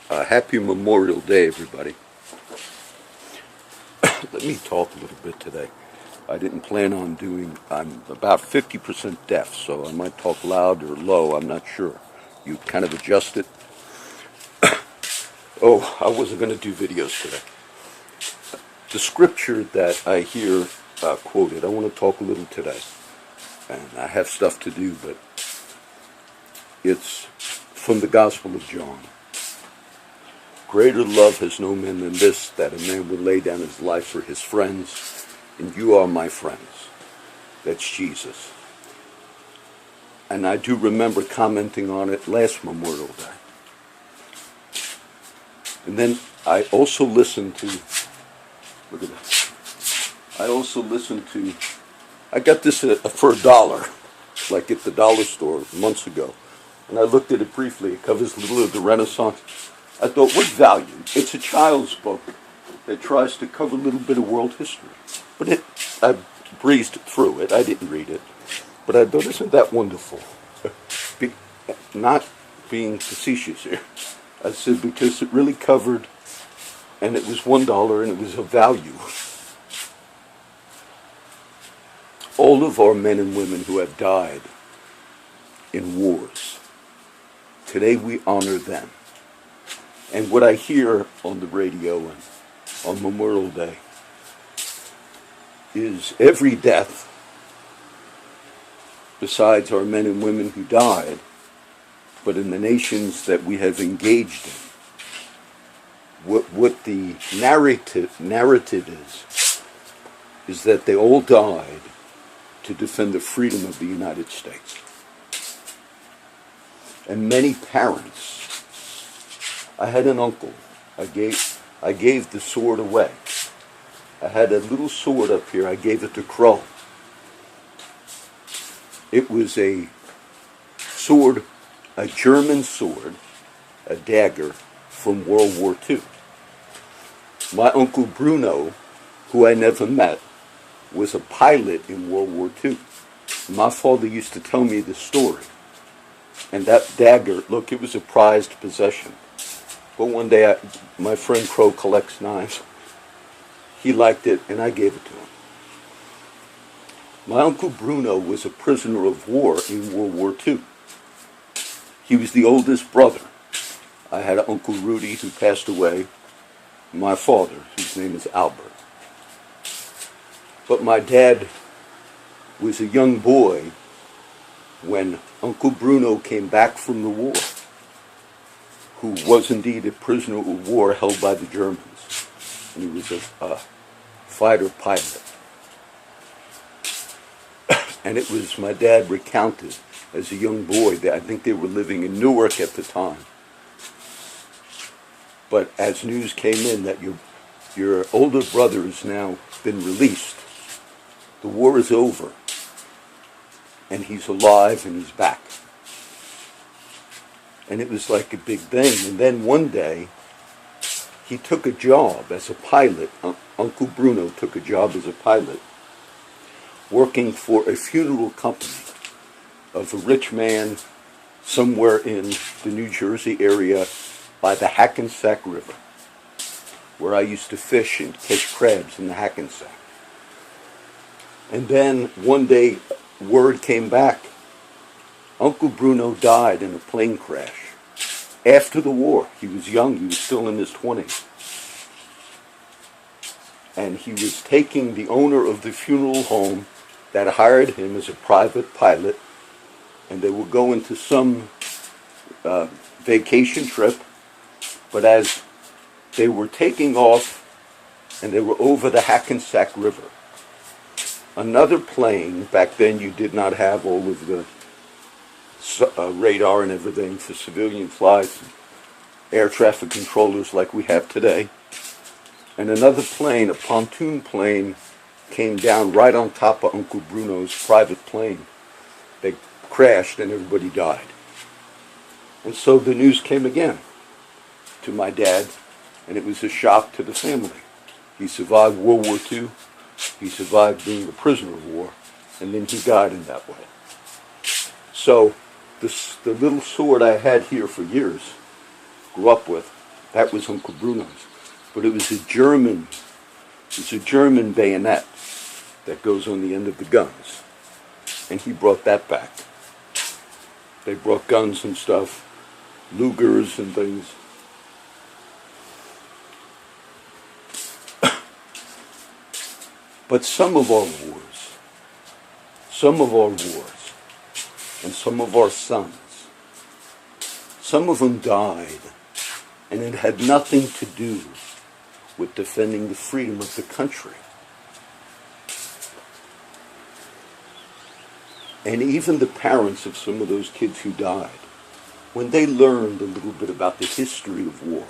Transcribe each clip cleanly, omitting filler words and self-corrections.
Happy Memorial Day, everybody. Let me talk a little bit today. I didn't plan on I'm about 50% deaf, so I might talk loud or low, I'm not sure. You kind of adjust it. Oh, I wasn't going to do videos today. The scripture that I hear quoted, I want to talk a little today. And I have stuff to do, but it's from the Gospel of John. Greater love has no man than this, that a man would lay down his life for his friends, and you are my friends. That's Jesus. And I do remember commenting on it last Memorial Day. And then I also listened to, look at that. I got this for $1, like at the dollar store months ago. And I looked at it briefly. It covers a little of the Renaissance. I thought, what value? It's a child's book that tries to cover a little bit of world history. But I breezed through it. I didn't read it. But I thought, isn't that wonderful? Not being facetious here. I said, because it really covered, and it was $1, and it was of value. All of our men and women who have died in wars, today we honor them. And what I hear on the radio and on Memorial Day is every death, besides our men and women who died, but in the nations that we have engaged in, what the narrative is that they all died to defend the freedom of the United States. And many parents, I had an uncle. I gave the sword away. I had a little sword up here. I gave it to Crow. It was a sword, a German sword, a dagger from World War II. My Uncle Bruno, who I never met, was a pilot in World War II. My father used to tell me the story. And that dagger, look, it was a prized possession. But one day, my friend Crow collects knives. He liked it, and I gave it to him. My Uncle Bruno was a prisoner of war in World War II. He was the oldest brother. I had an Uncle Rudy who passed away, my father, whose name is Albert. But my dad was a young boy when Uncle Bruno came back from the war, who was indeed a prisoner of war held by the Germans. And he was a fighter pilot. And it was my dad recounted as a young boy that I think they were living in Newark at the time. But as news came in that your older brother has now been released, the war is over, and he's alive and he's back. And it was like a big thing. And then one day, he took a job as a pilot. Uncle Bruno took a job as a pilot, working for a funeral company of a rich man somewhere in the New Jersey area by the Hackensack River, where I used to fish and catch crabs in the Hackensack. And then one day, word came back. Uncle Bruno died in a plane crash. After the war, he was young, he was still in his 20s. And he was taking the owner of the funeral home that hired him as a private pilot, and they were going to some vacation trip, but as they were taking off and they were over the Hackensack River, another plane, back then you did not have all of the radar and everything for civilian flights, air traffic controllers like we have today. And another plane, a pontoon plane, came down right on top of Uncle Bruno's private plane. They crashed and everybody died. And so the news came again to my dad, and it was a shock to the family. He survived World War II. He survived being a prisoner of war, and then he died in that way. So the little sword I had here for years, grew up with, That was Uncle Bruno's. But it was a German bayonet that goes on the end of the guns. And he brought that back. They brought guns and stuff, Lugers and things. But some of our wars, and some of our sons, some of them died, and it had nothing to do with defending the freedom of the country. And even the parents of some of those kids who died, when they learned a little bit about the history of war,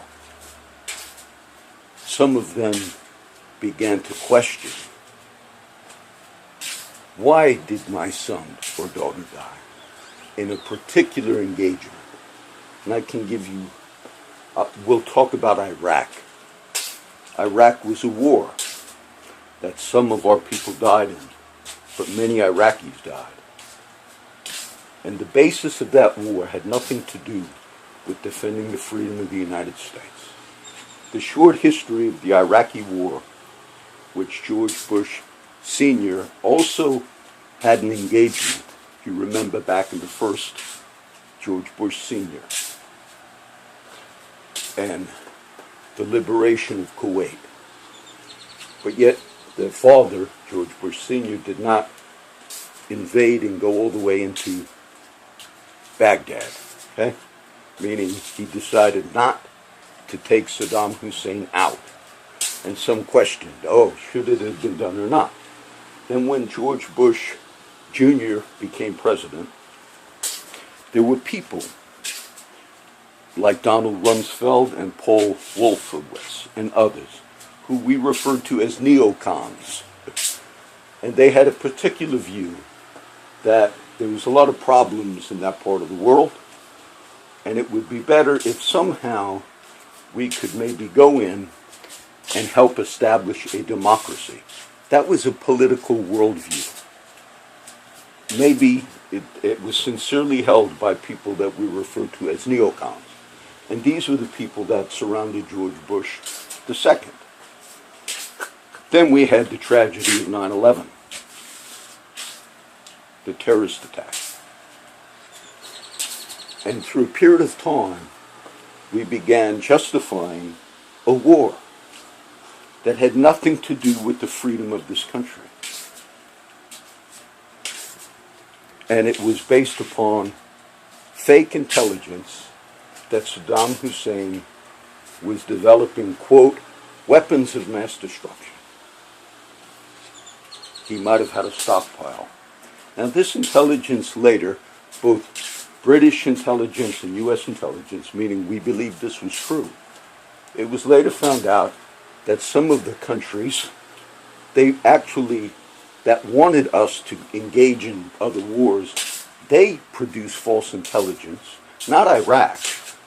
some of them began to question, why did my son or daughter die in a particular engagement? And I can give you, we'll talk about Iraq. Iraq was a war that some of our people died in, but many Iraqis died. And the basis of that war had nothing to do with defending the freedom of the United States. The short history of the Iraqi war, which George Bush Sr. also had an engagement, if you remember back in the first George Bush Sr. and the liberation of Kuwait. But yet their father, George Bush Sr., did not invade and go all the way into Baghdad, okay? Meaning he decided not to take Saddam Hussein out. And some questioned, should it have been done or not? Then when George Bush Jr. became president, there were people like Donald Rumsfeld and Paul Wolfowitz and others who we referred to as neocons. And they had a particular view that there was a lot of problems in that part of the world, and it would be better if somehow we could maybe go in and help establish a democracy. That was a political worldview. Maybe it was sincerely held by people that we refer to as neocons. And these were the people that surrounded George Bush II. Then we had the tragedy of 9/11, the terrorist attack. And through a period of time, we began justifying a war that had nothing to do with the freedom of this country. And it was based upon fake intelligence that Saddam Hussein was developing, quote, weapons of mass destruction. He might have had a stockpile. Now this intelligence later, both British intelligence and U.S. intelligence, meaning we believe this was true, it was later found out that some of the countries, that wanted us to engage in other wars, they produced false intelligence, not Iraq,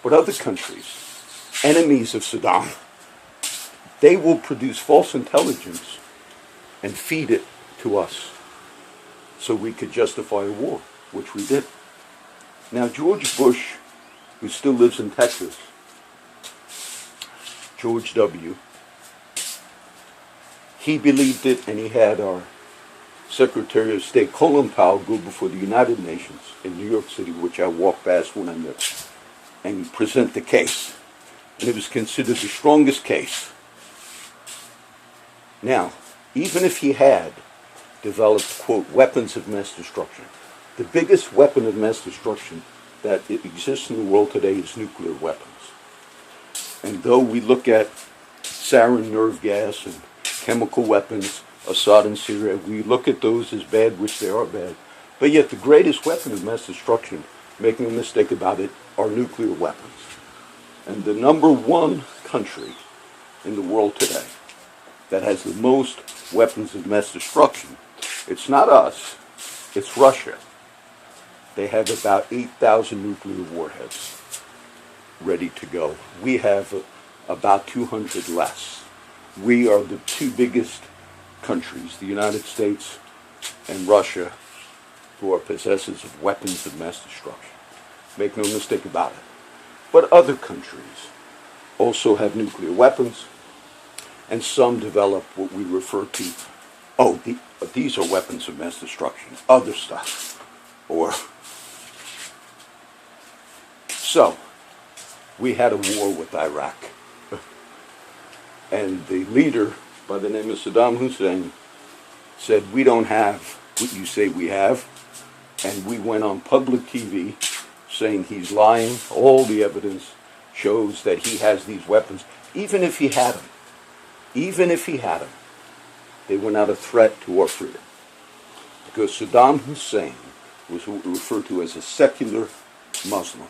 but other countries, enemies of Saddam. They will produce false intelligence and feed it to us so we could justify a war, which we did. Now George Bush, who still lives in Texas, George W., he believed it, and he had our Secretary of State Colin Powell go before the United Nations in New York City, which I walked past when I met, and present the case. And it was considered the strongest case. Now, even if he had developed, quote, weapons of mass destruction, the biggest weapon of mass destruction that exists in the world today is nuclear weapons. And though we look at sarin nerve gas and chemical weapons, Assad in Syria, we look at those as bad, which they are bad. But yet the greatest weapon of mass destruction, making a mistake about it, are nuclear weapons. And the number one country in the world today that has the most weapons of mass destruction, it's not us, it's Russia. They have about 8,000 nuclear warheads ready to go. We have about 200 less. We are the two biggest countries, the United States and Russia, who are possessors of weapons of mass destruction. Make no mistake about it. But other countries also have nuclear weapons, and some develop what we refer to, these are weapons of mass destruction, other stuff. So, we had a war with Iraq. And the leader, by the name of Saddam Hussein, said, we don't have what you say we have. And we went on public TV saying he's lying. All the evidence shows that he has these weapons. Even if he had them, they were not a threat to our freedom. Because Saddam Hussein was what we refer to as a secular Muslim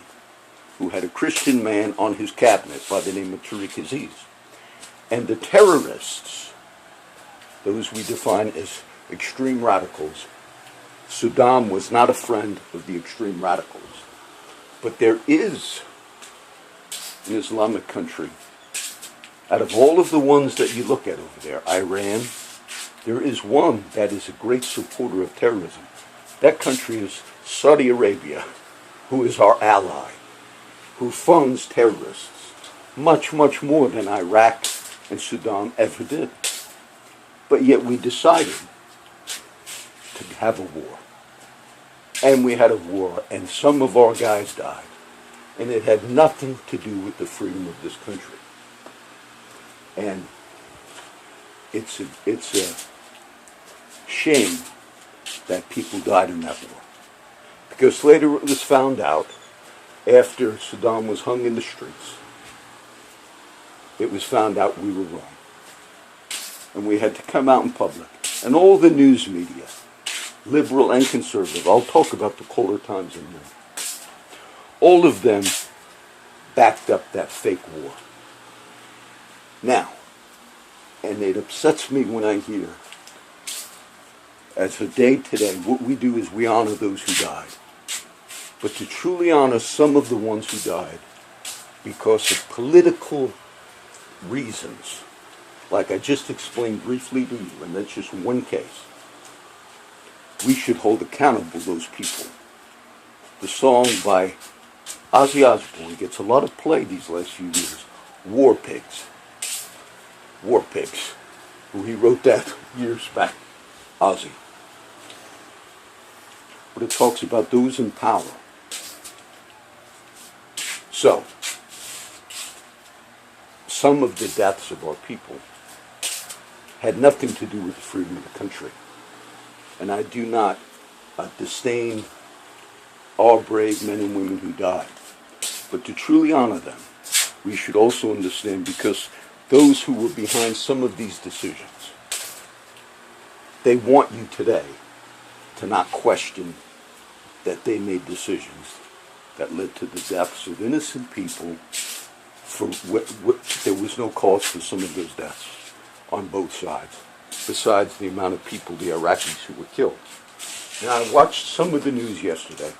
who had a Christian man on his cabinet by the name of Tariq Aziz. And the terrorists, those we define as extreme radicals, Saddam was not a friend of the extreme radicals. But there is an Islamic country, out of all of the ones that you look at over there, Iran, there is one that is a great supporter of terrorism. That country is Saudi Arabia, who is our ally, who funds terrorists much, much more than Iraq and Saddam ever did. But yet we decided to have a war. And we had a war, and some of our guys died. And it had nothing to do with the freedom of this country. And it's a shame that people died in that war. Because later it was found out, after Saddam was hung in the streets, it was found out we were wrong. And we had to come out in public. And all the news media, liberal and conservative, I'll talk about the Caller Times in a minute, all of them backed up that fake war. Now, and it upsets me when I hear, as a day today, what we do is we honor those who died. But to truly honor some of the ones who died because of political reasons, like I just explained briefly to you, and that's just one case, we should hold accountable those people. The song by Ozzy Osbourne gets a lot of play these last few years, War Pigs. War Pigs, who he wrote that years back, Ozzy. But it talks about those in power. So, some of the deaths of our people had nothing to do with the freedom of the country. And I do not disdain our brave men and women who died. But to truly honor them, we should also understand, because those who were behind some of these decisions, they want you today to not question that they made decisions that led to the deaths of innocent people. There was no cause for some of those deaths on both sides, besides the amount of people, the Iraqis, who were killed. Now, I watched some of the news yesterday.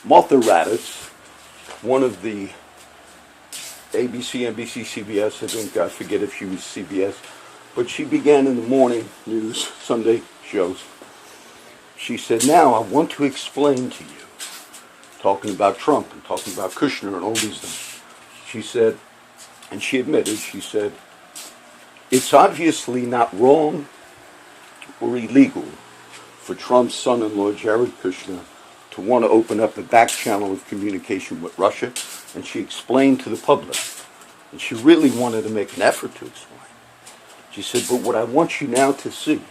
Martha Raddatz, one of the ABC, NBC, CBS, I forget if she was CBS, but she began in the morning news, Sunday shows. She said, now I want to explain to you, talking about Trump and talking about Kushner and all these things. She said, and she admitted, she said, it's obviously not wrong or illegal for Trump's son-in-law, Jared Kushner, to want to open up a back channel of communication with Russia. And she explained to the public, and she really wanted to make an effort to explain. She said, but what I want you now to see,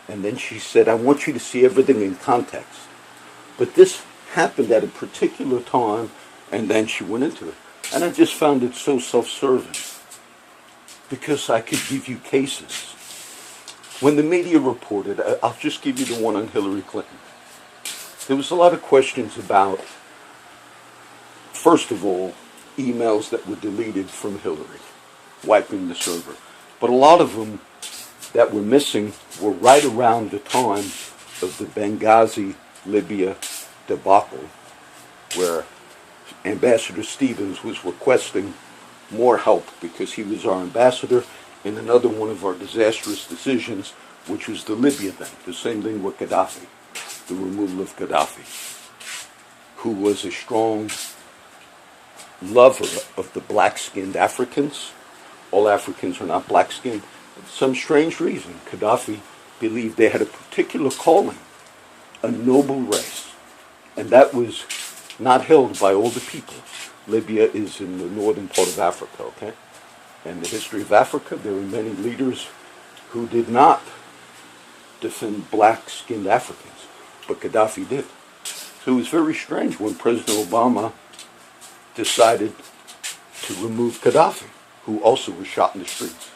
and then she said, I want you to see everything in context. But this happened at a particular time, and then she went into it. And I just found it so self-serving, because I could give you cases. When the media reported, I'll just give you the one on Hillary Clinton. There was a lot of questions about, first of all, emails that were deleted from Hillary, wiping the server. But a lot of them that were missing were right around the time of the Benghazi, Libya debacle, where Ambassador Stevens was requesting more help because he was our ambassador in another one of our disastrous decisions, which was the Libya thing, the same thing with Gaddafi, the removal of Gaddafi, who was a strong lover of the black-skinned Africans. All Africans are not black-skinned. For some strange reason, Gaddafi believed they had a particular calling, a noble race. And that was not held by all the people. Libya is in the northern part of Africa, okay? And the history of Africa, there were many leaders who did not defend black-skinned Africans, but Gaddafi did. So it was very strange when President Obama decided to remove Gaddafi, who also was shot in the streets,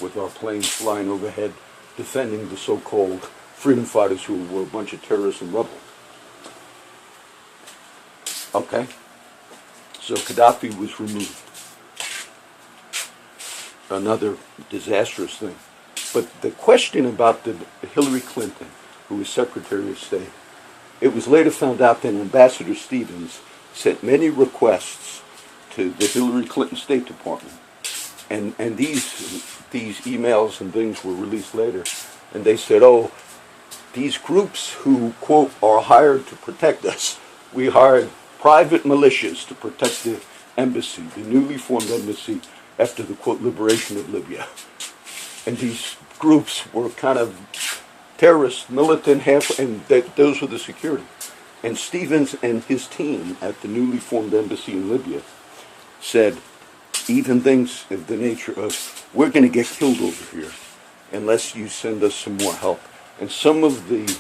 with our planes flying overhead defending the so-called freedom fighters who were a bunch of terrorists and rebels. Okay? So Gaddafi was removed. Another disastrous thing. But the question about the Hillary Clinton, who was Secretary of State, it was later found out that Ambassador Stevens sent many requests to the Hillary Clinton State Department. And these emails and things were released later. And they said, oh, these groups who, quote, are hired to protect us, we hired private militias to protect the embassy, the newly formed embassy, after the, quote, liberation of Libya. And these groups were kind of terrorist, militant, and those were the security. And Stevens and his team at the newly formed embassy in Libya said even things of the nature of, we're going to get killed over here unless you send us some more help. And some of the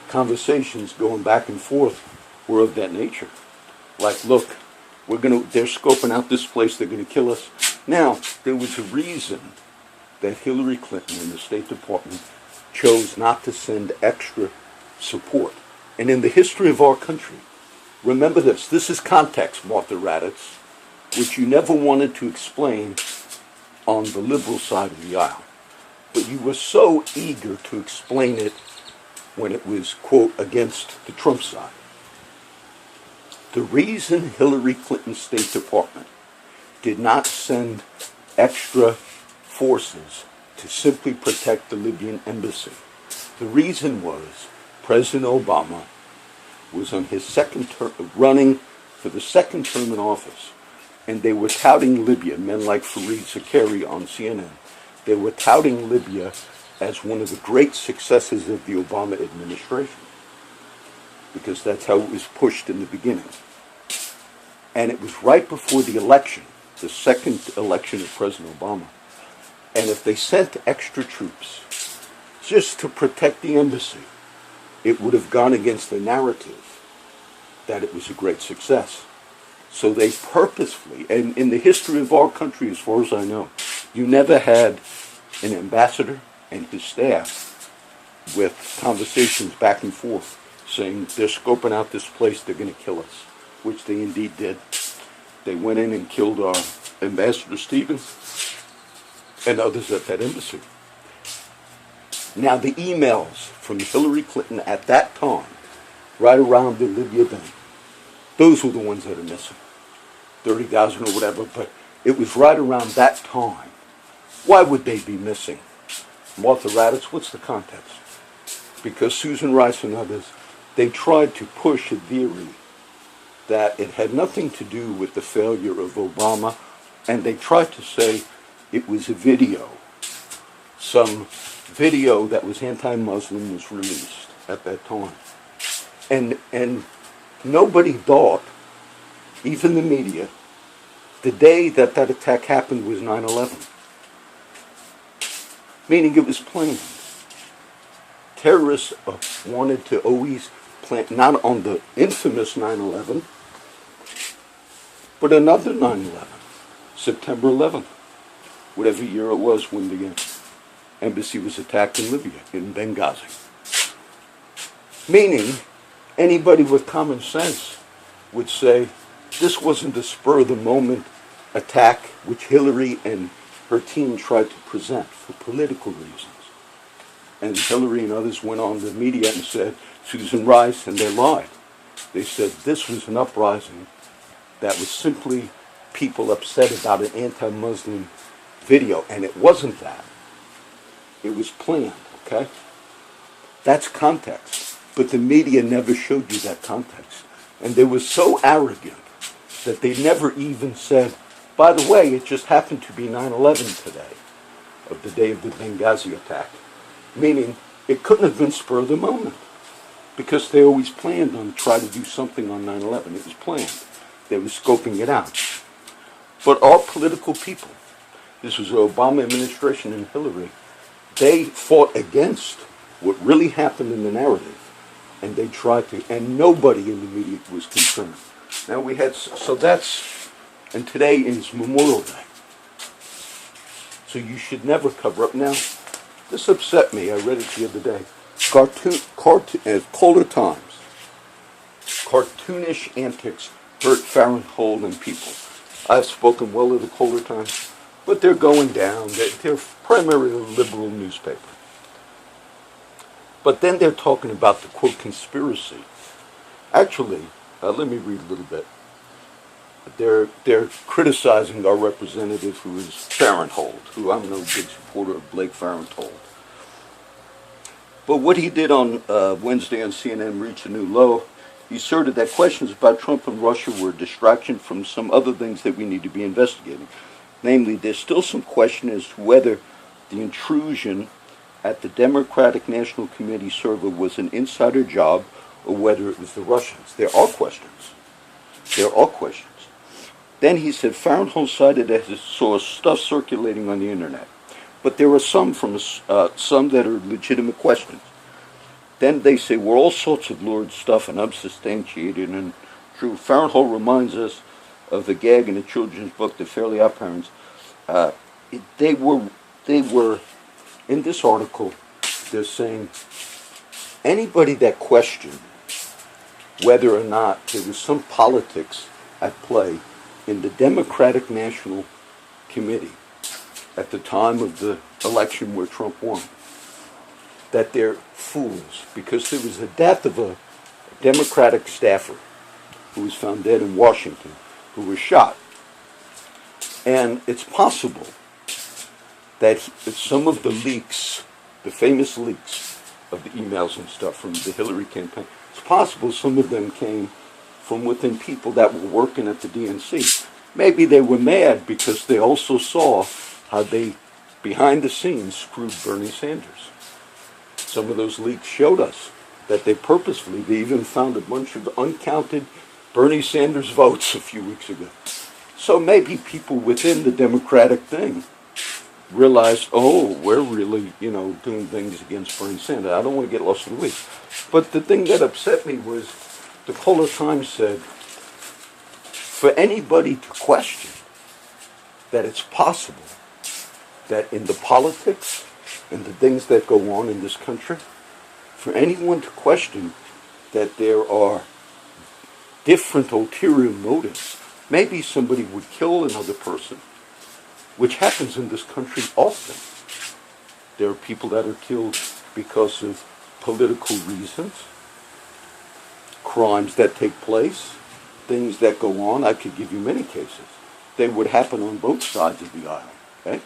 conversations going back and forth were of that nature. Like, look, they're scoping out this place, they're going to kill us. Now, there was a reason that Hillary Clinton and the State Department chose not to send extra support. And in the history of our country, remember this is context, Martha Raddatz, which you never wanted to explain on the liberal side of the aisle. But you were so eager to explain it when it was, quote, against the Trump side. The reason Hillary Clinton's State Department did not send extra forces to simply protect the Libyan embassy, the reason was President Obama was on his second term, running for the second term in office, and they were touting Libya, men like Fareed Zakaria on CNN, they were touting Libya as one of the great successes of the Obama administration, because that's how it was pushed in the beginning. And it was right before the election, the second election of President Obama. And if they sent extra troops just to protect the embassy, it would have gone against the narrative that it was a great success. So they purposefully, and in the history of our country, as far as I know, you never had an ambassador and his staff with conversations back and forth saying, they're scoping out this place, they're going to kill us, which they indeed did. They went in and killed our Ambassador Stevens and others at that embassy. Now, the emails from Hillary Clinton at that time, right around the Libya thing, those were the ones that are missing. 30,000 or whatever, but it was right around that time. Why would they be missing? Martha Raddatz, what's the context? Because Susan Rice and others, they tried to push a theory that it had nothing to do with the failure of Obama, and they tried to say it was a video. Some video that was anti-Muslim was released at that time. And nobody thought, even the media, the day that that attack happened was 9/11. Meaning it was planned. Terrorists wanted to always plan, not on the infamous 9/11, but another 9/11, September 11th, whatever year it was when the embassy was attacked in Libya, in Benghazi. Meaning, anybody with common sense would say this wasn't a spur-of-the-moment attack which Hillary and her team tried to present for political reasons. And Hillary and others went on the media and said, Susan Rice, and they lied. They said this was an uprising that was simply people upset about an anti-Muslim video, and it wasn't that. It was planned, okay? That's context. But the media never showed you that context. And they were so arrogant that they never even said, by the way, it just happened to be 9/11 today, of the day of the Benghazi attack. Meaning, it couldn't have been spur of the moment, because they always planned on trying to do something on 9/11. It was planned. They were scoping it out. But our political people, this was the Obama administration and Hillary, they fought against what really happened in the narrative, and they tried to, and nobody in the media was concerned. Now we had, so that's, and today is Memorial Day. So you should never cover up. Now, this upset me. I read it the other day. Colder Times. Cartoonish antics hurt Farenthold and people. I've spoken well of the Colder Times, but they're going down. They're primarily a liberal newspaper. But then they're talking about the, quote, conspiracy. Actually, let me read a little bit. They're criticizing our representative, who is Farenthold, who I'm no big supporter of Blake Farenthold. But what he did on Wednesday on CNN reached a new low. He asserted that questions about Trump and Russia were a distraction from some other things that we need to be investigating. Namely, there's still some question as to whether the intrusion at the Democratic National Committee server was an insider job or whether it was the Russians. There are questions. There are questions. Then he said Farenthold cited as he saw stuff circulating on the internet. But there are some some that are legitimate questions. Then they say, well, all sorts of lurid stuff and unsubstantiated and true. Farenthold reminds us of the gag in the children's book, The Fairly Odd Parents. They were, in this article, they're saying anybody that questioned whether or not there was some politics at play in the Democratic National Committee at the time of the election where Trump won, that they're fools, because there was the death of a Democratic staffer who was found dead in Washington, who was shot. And it's possible that some of the leaks, the famous leaks of the emails and stuff from the Hillary campaign, it's possible some of them came from within people that were working at the DNC. Maybe they were mad because they also saw how they, behind the scenes, screwed Bernie Sanders. Some of those leaks showed us that they even found a bunch of uncounted Bernie Sanders votes a few weeks ago. So maybe people within the Democratic thing realized, oh, we're really, doing things against Bernie Sanders. I don't want to get lost in the weeds. But the thing that upset me was the Color Times said, for anybody to question that it's possible that in the politics and the things that go on in this country, for anyone to question that there are different ulterior motives, maybe somebody would kill another person, which happens in this country often. There are people that are killed because of political reasons, crimes that take place, things that go on. I could give you many cases. They would happen on both sides of the aisle. Okay?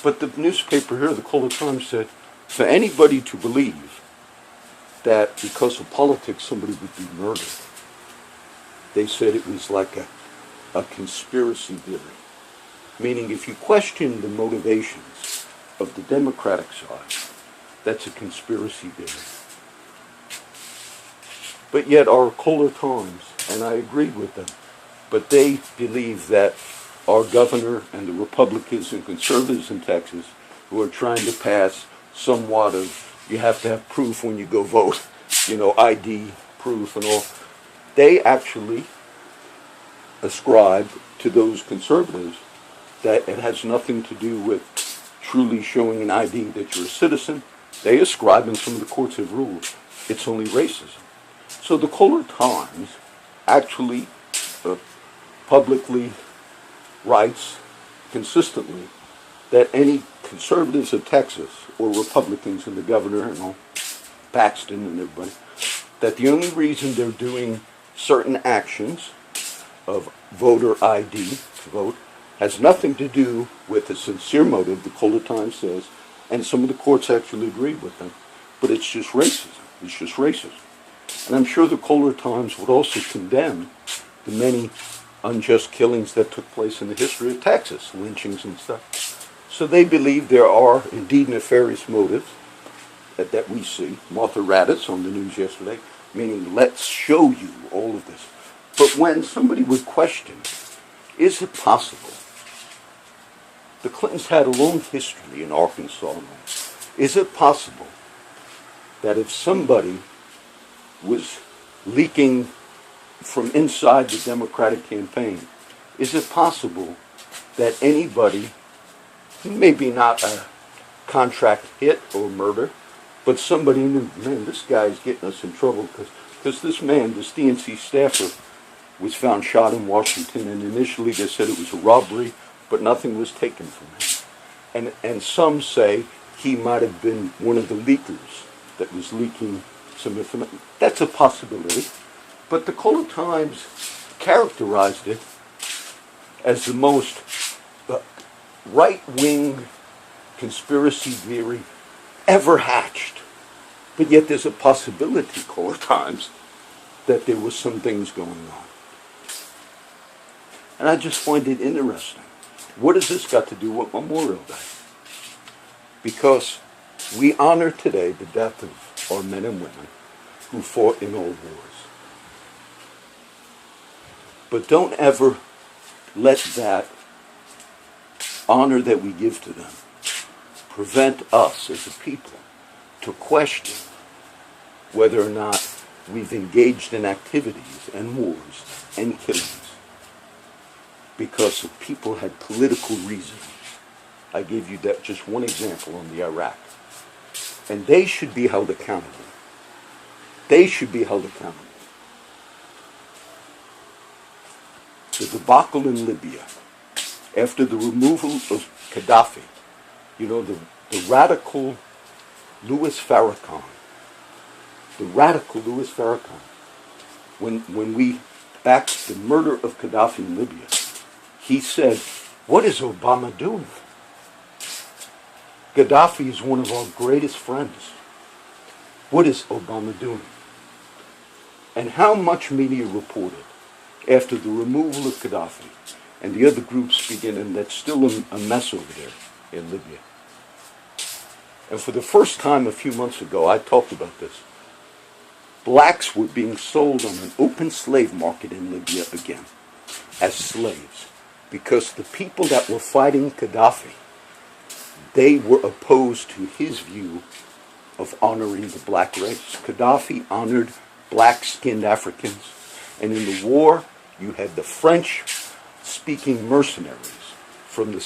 But the newspaper here, the Color Times, said, for anybody to believe that because of politics somebody would be murdered, they said it was like a conspiracy theory. Meaning if you question the motivations of the Democratic side, that's a conspiracy theory. But yet our Color Times, and I agreed with them, but they believe that our governor and the Republicans and conservatives in Texas who are trying to pass somewhat of, you have to have proof when you go vote, ID proof and all, they actually ascribe to those conservatives that it has nothing to do with truly showing an ID that you're a citizen. They ascribe, and some of the courts have ruled, it's only racism. So the Color Times actually publicly writes consistently that any conservatives of Texas or Republicans and the governor and all, Paxton and everybody, that the only reason they're doing certain actions of voter ID to vote has nothing to do with a sincere motive, the Color Times says, and some of the courts actually agreed with them, but it's just racism. It's just racism. And I'm sure the Kohler Times would also condemn the many unjust killings that took place in the history of Texas, lynchings and stuff. So they believe there are indeed nefarious motives that we see. Martha Raddatz on the news yesterday, meaning let's show you all of this. But when somebody would question, is it possible? The Clintons had a long history in Arkansas. Is it possible that if somebody was leaking from inside the Democratic campaign, is it possible that anybody, maybe not a contract hit or murder, but somebody knew, man, this guy's getting us in trouble because this man, this DNC staffer, was found shot in Washington, and initially they said it was a robbery, but nothing was taken from him. And some say he might have been one of the leakers that was leaking some information. That's a possibility. But the Kohler Times characterized it as the most right-wing conspiracy theory ever hatched. But yet there's a possibility, Kohler Times, that there was some things going on. And I just find it interesting. What has this got to do with Memorial Day? Because we honor today the death of our men and women who fought in all wars. But don't ever let that honor that we give to them prevent us as a people to question whether or not we've engaged in activities and wars and killings because the people had political reasons. I gave you that just one example on the Iraq. And they should be held accountable. They should be held accountable. The debacle in Libya, after the removal of Gaddafi, the radical Louis Farrakhan, when we backed the murder of Gaddafi in Libya, he said, what is Obama doing? Gaddafi is one of our greatest friends. What is Obama doing? And how much media reported after the removal of Gaddafi and the other groups begin, and that's still a mess over there in Libya. And for the first time a few months ago, I talked about this. Blacks were being sold on an open slave market in Libya again as slaves because the people that were fighting Gaddafi, they were opposed to his view of honoring the black race. Gaddafi honored black-skinned Africans, and in the war, you had the French-speaking mercenaries from the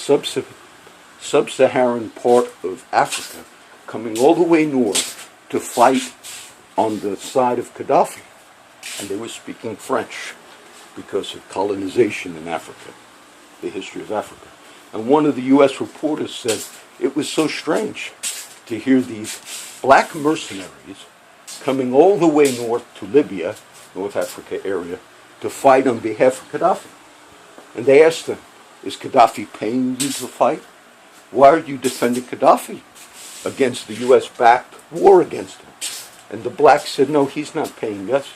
sub-Saharan part of Africa coming all the way north to fight on the side of Gaddafi. And they were speaking French because of colonization in Africa, the history of Africa. And one of the U.S. reporters said it was so strange to hear these black mercenaries coming all the way north to Libya, North Africa area, to fight on behalf of Gaddafi. And they asked him, is Gaddafi paying you to fight? Why are you defending Gaddafi against the U.S.-backed war against him? And the blacks said, no, he's not paying us.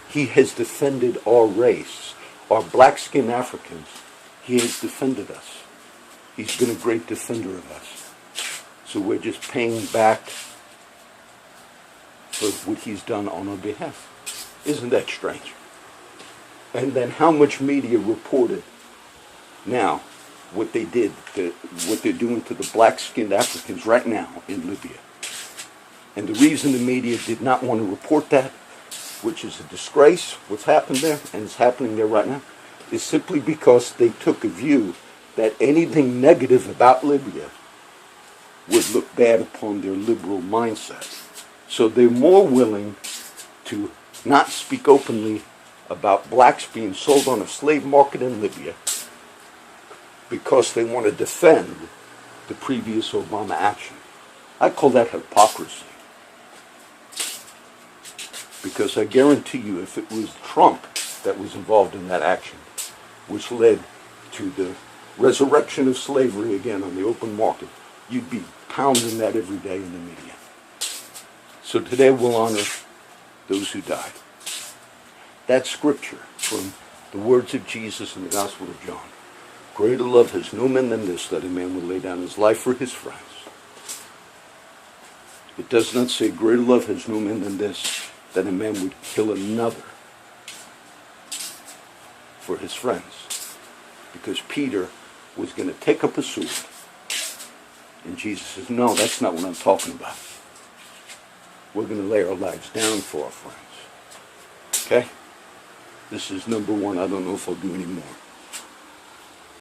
He has defended our race, our black-skinned Africans. He has defended us. He's been a great defender of us. So we're just paying back for what he's done on our behalf. Isn't that strange? And then how much media reported now what they did, what they're doing to the black-skinned Africans right now in Libya. And the reason the media did not want to report that, which is a disgrace, what's happened there, and it's happening there right now, is simply because they took a view that anything negative about Libya would look bad upon their liberal mindset. So they're more willing to not speak openly about blacks being sold on a slave market in Libya because they want to defend the previous Obama action. I call that hypocrisy. Because I guarantee you, if it was Trump that was involved in that action, which led to the resurrection of slavery again on the open market, you'd be pounding that every day in the media. So today we'll honor those who died. That's scripture from the words of Jesus in the Gospel of John. Greater love has no man than this, that a man would lay down his life for his friends. It does not say greater love has no man than this, that a man would kill another for his friends. Because Peter was going to take up a sword. And Jesus says, no, that's not what I'm talking about. We're going to lay our lives down for our friends. Okay? This is number one. I don't know if I'll do any more.